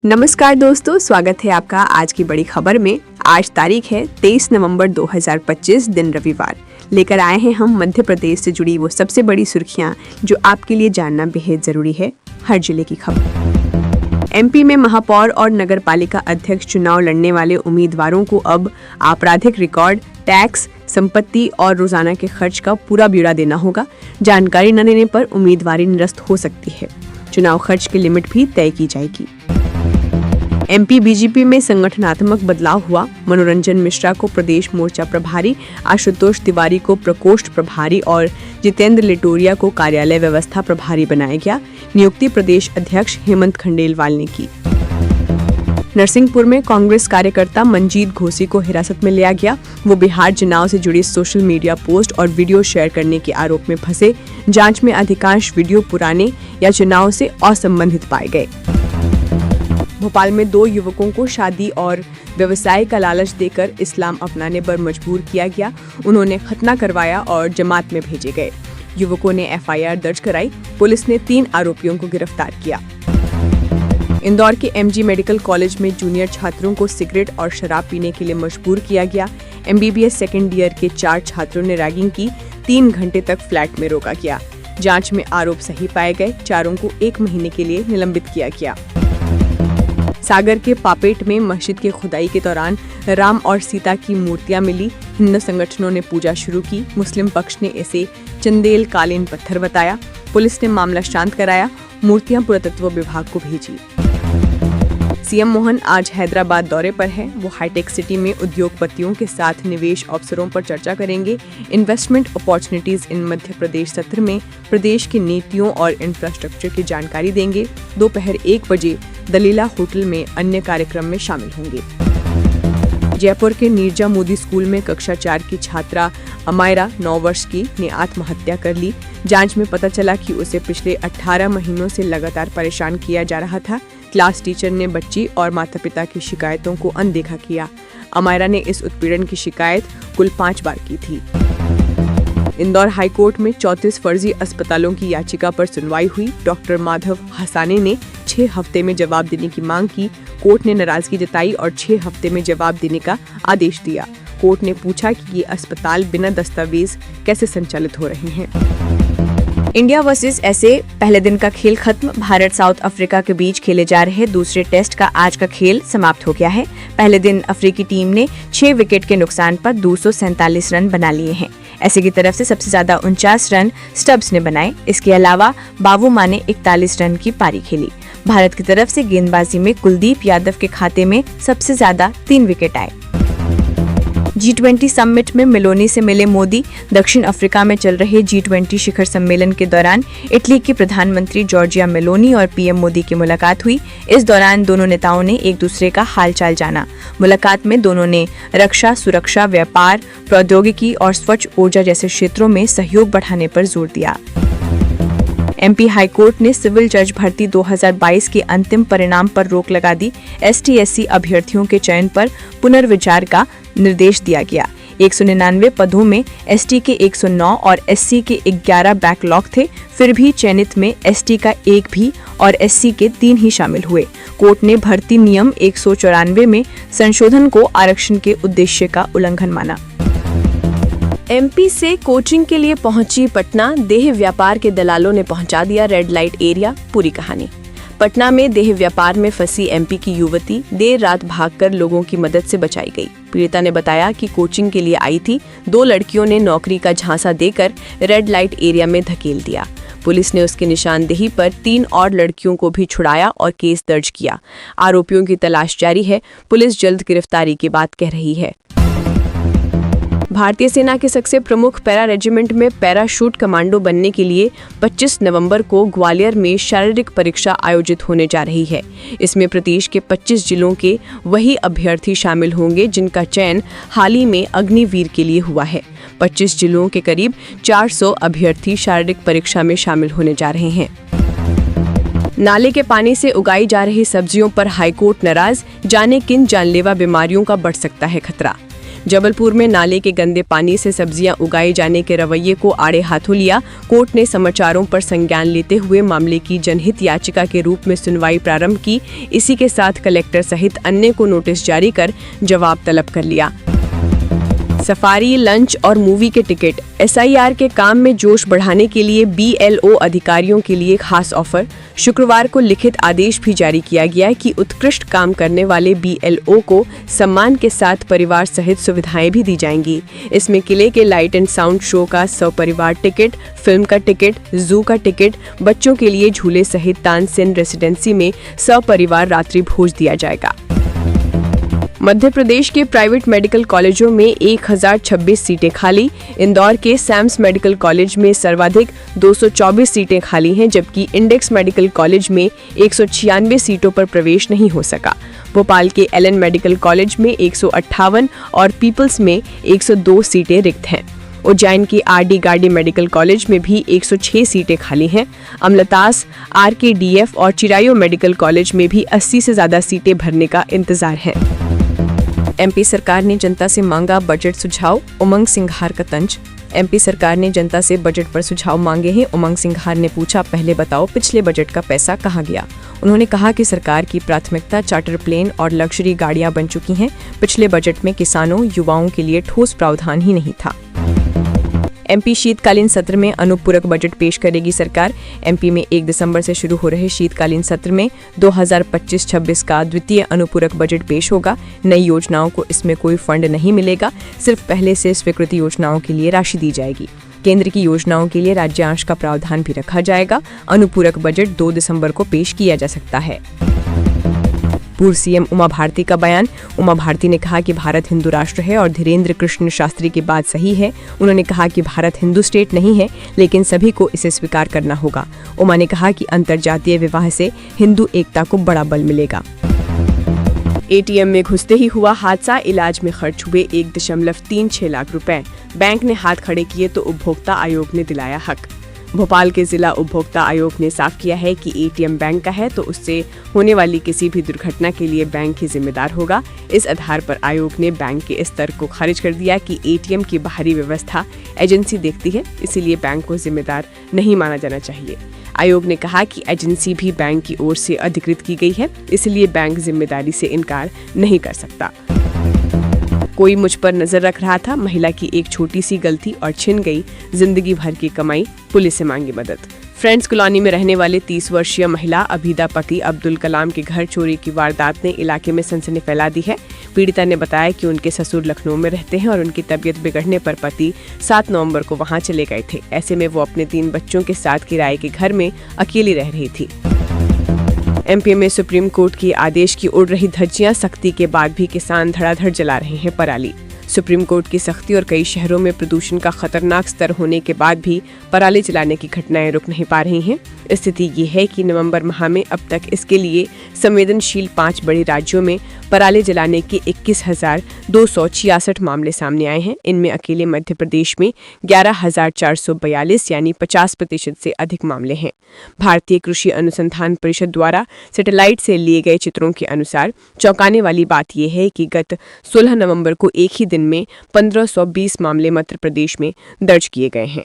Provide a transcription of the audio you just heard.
नमस्कार दोस्तों, स्वागत है आपका आज की बड़ी खबर में। आज तारीख है 23 नवंबर 2025, दिन रविवार। लेकर आए हैं हम मध्य प्रदेश से जुड़ी वो सबसे बड़ी सुर्खियां जो आपके लिए जानना बेहद जरूरी है। हर जिले की खबर। एमपी में महापौर और नगर पालिका अध्यक्ष चुनाव लड़ने वाले उम्मीदवारों को अब आपराधिक रिकॉर्ड, टैक्स, संपत्ति और रोजाना के खर्च का पूरा ब्यौरा देना होगा। जानकारी न देने पर उम्मीदवारी निरस्त हो सकती है। चुनाव खर्च की लिमिट भी तय की जाएगी। एमपी बीजेपी में संगठनात्मक बदलाव हुआ। मनोरंजन मिश्रा को प्रदेश मोर्चा प्रभारी, आशुतोष तिवारी को प्रकोष्ठ प्रभारी और जितेंद्र लिटोरिया को कार्यालय व्यवस्था प्रभारी बनाया गया। नियुक्ति प्रदेश अध्यक्ष हेमंत खंडेलवाल ने की। नरसिंहपुर में कांग्रेस कार्यकर्ता मंजीत घोसी को हिरासत में लिया गया। वो बिहार चुनाव से जुड़ी सोशल मीडिया पोस्ट और वीडियो शेयर करने के आरोप में फंसे। जांच में अधिकांश वीडियो पुराने या चुनाव से असंबंधित पाए गए। भोपाल में 2 युवकों को शादी और व्यवसाय का लालच देकर इस्लाम अपनाने पर मजबूर किया गया। उन्होंने खतना करवाया और जमात में भेजे गए। युवकों ने एफआईआर दर्ज कराई। पुलिस ने 3 आरोपियों को गिरफ्तार किया। इंदौर के एमजी मेडिकल कॉलेज में जूनियर छात्रों को सिगरेट और शराब पीने के लिए मजबूर किया गया। एमबीबीएस सेकेंड ईयर के 4 छात्रों ने रैगिंग की। 3 घंटे तक फ्लैट में रोका गया। जांच में आरोप सही पाए गए। चारों को 1 महीने के लिए निलंबित किया गया। सागर के पापेट में मस्जिद की खुदाई के दौरान राम और सीता की मूर्तियां मिली। हिंदू संगठनों ने पूजा शुरू की। मुस्लिम पक्ष ने इसे चंदेल कालीन पत्थर बताया। पुलिस ने मामला शांत कराया। मूर्तियां पुरातत्व विभाग को भेजी। सीएम मोहन आज हैदराबाद दौरे पर हैं। वो हाईटेक सिटी में उद्योगपतियों के साथ निवेश अवसरों पर चर्चा करेंगे। Investment opportunities in Madhya Pradesh सत्र में प्रदेश की नीतियों और इंफ्रास्ट्रक्चर की जानकारी देंगे। दोपहर 1 बजे दलीला होटल में अन्य कार्यक्रम में शामिल होंगे। जयपुर के नीरजा मोदी स्कूल में कक्षा 4 की छात्रा अमायरा 9 वर्ष की ने आत्महत्या कर ली। जांच में पता चला कि उसे पिछले 18 महीनों से लगातार परेशान किया जा रहा था। क्लास टीचर ने बच्ची और माता पिता की शिकायतों को अनदेखा किया। अमायरा ने इस उत्पीड़न की शिकायत कुल 5 बार की थी। इंदौर हाईकोर्ट में 34 फर्जी अस्पतालों की याचिका पर सुनवाई हुई। डॉक्टर माधव हसाने ने 6 हफ्ते में जवाब देने की मांग की। कोर्ट ने नाराजगी जताई और 6 हफ्ते में जवाब देने का आदेश दिया। कोर्ट ने पूछा कि ये अस्पताल बिना दस्तावेज कैसे संचालित हो रहे हैं। इंडिया वर्सेस एसए पहले दिन का खेल खत्म। भारत साउथ अफ्रीका के बीच खेले जा रहे दूसरे टेस्ट का आज का खेल समाप्त हो गया है। पहले दिन अफ्रीकी टीम ने 6 विकेट के नुकसान पर 247 रन बना लिए हैं। एसए की तरफ से सबसे ज्यादा 49 रन स्टब्स ने बनाए। इसके अलावा बावुमा ने 41 रन की पारी खेली। भारत की तरफ से गेंदबाजी में कुलदीप यादव के खाते में सबसे ज्यादा 3 विकेट आए। G20 समिट में मेलोनी से मिले मोदी। दक्षिण अफ्रीका में चल रहे G20 शिखर सम्मेलन के दौरान इटली की प्रधानमंत्री जॉर्जिया मेलोनी और पीएम मोदी की मुलाकात हुई। इस दौरान दोनों नेताओं ने एक दूसरे का हालचाल जाना। मुलाकात में दोनों ने रक्षा, सुरक्षा, व्यापार, प्रौद्योगिकी और स्वच्छ ऊर्जा जैसे क्षेत्रों में सहयोग बढ़ाने पर जोर दिया। एमपी हाईकोर्ट ने सिविल जज भर्ती 2022 के अंतिम परिणाम पर रोक लगा दी। ST/SC अभ्यर्थियों के चयन पर पुनर्विचार का निर्देश दिया गया। 199 पदों में ST के 109 और SC के 11 बैकलॉग थे। फिर भी चयनित में ST का 1 भी और SC के 3 ही शामिल हुए। कोर्ट ने भर्ती नियम 194 में संशोधन को आरक्षण के उद्देश्य का उल्लंघन माना। एमपी से कोचिंग के लिए पहुंची पटना। देह व्यापार के दलालों ने पहुंचा दिया रेड लाइट एरिया। पूरी कहानी। पटना में देह व्यापार में फंसी एमपी की युवती देर रात भागकर लोगों की मदद से बचाई गई। पीड़िता ने बताया कि कोचिंग के लिए आई थी। 2 लड़कियों ने नौकरी का झांसा देकर रेड लाइट एरिया में धकेल दिया। पुलिस ने उसकी निशानदेही पर 3 और लड़कियों को भी छुड़ाया और केस दर्ज किया। आरोपियों की तलाश जारी है। पुलिस जल्द गिरफ्तारी की बात कह रही है। भारतीय सेना के सबसे प्रमुख पैरा रेजिमेंट में पैराशूट कमांडो बनने के लिए 25 नवंबर को ग्वालियर में शारीरिक परीक्षा आयोजित होने जा रही है। इसमें प्रदेश के 25 जिलों के वही अभ्यर्थी शामिल होंगे जिनका चयन हाल ही में अग्निवीर के लिए हुआ है। 25 जिलों के करीब 400 अभ्यर्थी शारीरिक परीक्षा में शामिल होने जा रहे हैं। नाले के पानी से उगाई जा रही सब्जियों पर हाईकोर्ट नाराज। जाने किन जानलेवा बीमारियों का बढ़ सकता है खतरा। जबलपुर में नाले के गंदे पानी से सब्जियां उगाए जाने के रवैये को आड़े हाथों लिया। कोर्ट ने समाचारों पर संज्ञान लेते हुए मामले की जनहित याचिका के रूप में सुनवाई प्रारंभ की। इसी के साथ कलेक्टर सहित अन्य को नोटिस जारी कर जवाब तलब कर लिया। सफारी, लंच और मूवी के टिकट। SIR के काम में जोश बढ़ाने के लिए BLO अधिकारियों के लिए खास ऑफर। शुक्रवार को लिखित आदेश भी जारी किया गया कि उत्कृष्ट काम करने वाले BLO को सम्मान के साथ परिवार सहित सुविधाएं भी दी जाएंगी। इसमें किले के लाइट एंड साउंड शो का सपरिवार टिकट, फिल्म का टिकट, जू का टिकट, बच्चों के लिए झूले सहित तानसेन रेसिडेंसी में सपरिवार रात्रि भोज दिया जाएगा। मध्य प्रदेश के प्राइवेट मेडिकल कॉलेजों में 1026 सीटें खाली। इंदौर के सैम्स मेडिकल कॉलेज में सर्वाधिक 224 सीटें खाली हैं, जबकि इंडेक्स मेडिकल कॉलेज में 196 सीटों पर प्रवेश नहीं हो सका। भोपाल के LN मेडिकल कॉलेज में 158 और पीपल्स में 102 सीटें रिक्त हैं। उज्जैन के RD गार्डी मेडिकल कॉलेज में भी 106 सीटें खाली हैं। अमलतास, RKDF और चिरायू मेडिकल कॉलेज में भी 80 से ज्यादा सीटें भरने का इंतजार है। MP सरकार ने जनता से मांगा बजट सुझाव। उमंग सिंघार का तंज। MP सरकार ने जनता से बजट पर सुझाव मांगे हैं। उमंग सिंघार ने पूछा, पहले बताओ पिछले बजट का पैसा कहाँ गया। उन्होंने कहा कि सरकार की प्राथमिकता चार्टर प्लेन और लग्जरी गाड़ियां बन चुकी हैं। पिछले बजट में किसानों, युवाओं के लिए ठोस प्रावधान ही नहीं था। MP शीतकालीन सत्र में अनुपूरक बजट पेश करेगी सरकार। MP में 1 दिसंबर से शुरू हो रहे शीतकालीन सत्र में 2025-26 का द्वितीय अनुपूरक बजट पेश होगा। नई योजनाओं को इसमें कोई फंड नहीं मिलेगा, सिर्फ पहले से स्वीकृत योजनाओं के लिए राशि दी जाएगी। केंद्र की योजनाओं के लिए राज्यांश का प्रावधान भी रखा जाएगा। अनुपूरक बजट 2 दिसंबर को पेश किया जा सकता है। पूर्व CM उमा भारती का बयान। उमा भारती ने कहा कि भारत हिंदू राष्ट्र है और धीरेन्द्र कृष्ण शास्त्री की बात सही है। उन्होंने कहा कि भारत हिंदू स्टेट नहीं है, लेकिन सभी को इसे स्वीकार करना होगा। उमा ने कहा कि अंतर्जातीय विवाह से हिंदू एकता को बड़ा बल मिलेगा। ATM में घुसते ही हुआ हादसा, इलाज में खर्च हुए 1.36 लाख रुपए। बैंक ने हाथ खड़े किए तो उपभोक्ता आयोग ने दिलाया हक। भोपाल के जिला उपभोक्ता आयोग ने साफ किया है कि ATM बैंक का है तो उससे होने वाली किसी भी दुर्घटना के लिए बैंक ही जिम्मेदार होगा। इस आधार पर आयोग ने बैंक के इस तर्क को खारिज कर दिया कि ATM की बाहरी व्यवस्था एजेंसी देखती है, इसीलिए बैंक को जिम्मेदार नहीं माना जाना चाहिए। आयोग ने कहा कि एजेंसी भी बैंक की ओर से अधिकृत की गई है, इसलिए बैंक जिम्मेदारी से इनकार नहीं कर सकता। कोई मुझ पर नजर रख रहा था, महिला की एक छोटी सी गलती और छिन गई जिंदगी भर की कमाई, पुलिस से मांगी मदद। फ्रेंड्स कॉलोनी में रहने वाले 30 वर्षीय महिला अबीदा पति अब्दुल कलाम के घर चोरी की वारदात ने इलाके में सनसनी फैला दी है। पीड़िता ने बताया कि उनके ससुर लखनऊ में रहते हैं और उनकी तबीयत बिगड़ने पर पति 7 नवंबर को वहां चले गए थे। ऐसे में वो अपने 3 बच्चों के साथ किराए के घर में अकेली रह रही थी। MP में सुप्रीम कोर्ट के आदेश की उड़ रही धज्जियां, सख्ती के बाद भी किसान धड़ाधड़ जला रहे हैं पराली। सुप्रीम कोर्ट की सख्ती और कई शहरों में प्रदूषण का खतरनाक स्तर होने के बाद भी पराली जलाने की घटनाएं रुक नहीं पा रही हैं। स्थिति ये है कि नवंबर माह में अब तक इसके लिए संवेदनशील 5 बड़े राज्यों में पराली जलाने के 21,266 मामले सामने आए हैं। इनमें अकेले मध्य प्रदेश में 11,442 यानी 50% से अधिक मामले हैं। भारतीय कृषि अनुसंधान परिषद द्वारा सैटेलाइट से लिए गए चित्रों के अनुसार चौंकाने वाली बात यह है कि गत 16 नवंबर को एक ही दिन में 1520 मामले मध्य प्रदेश में दर्ज किए गए हैं।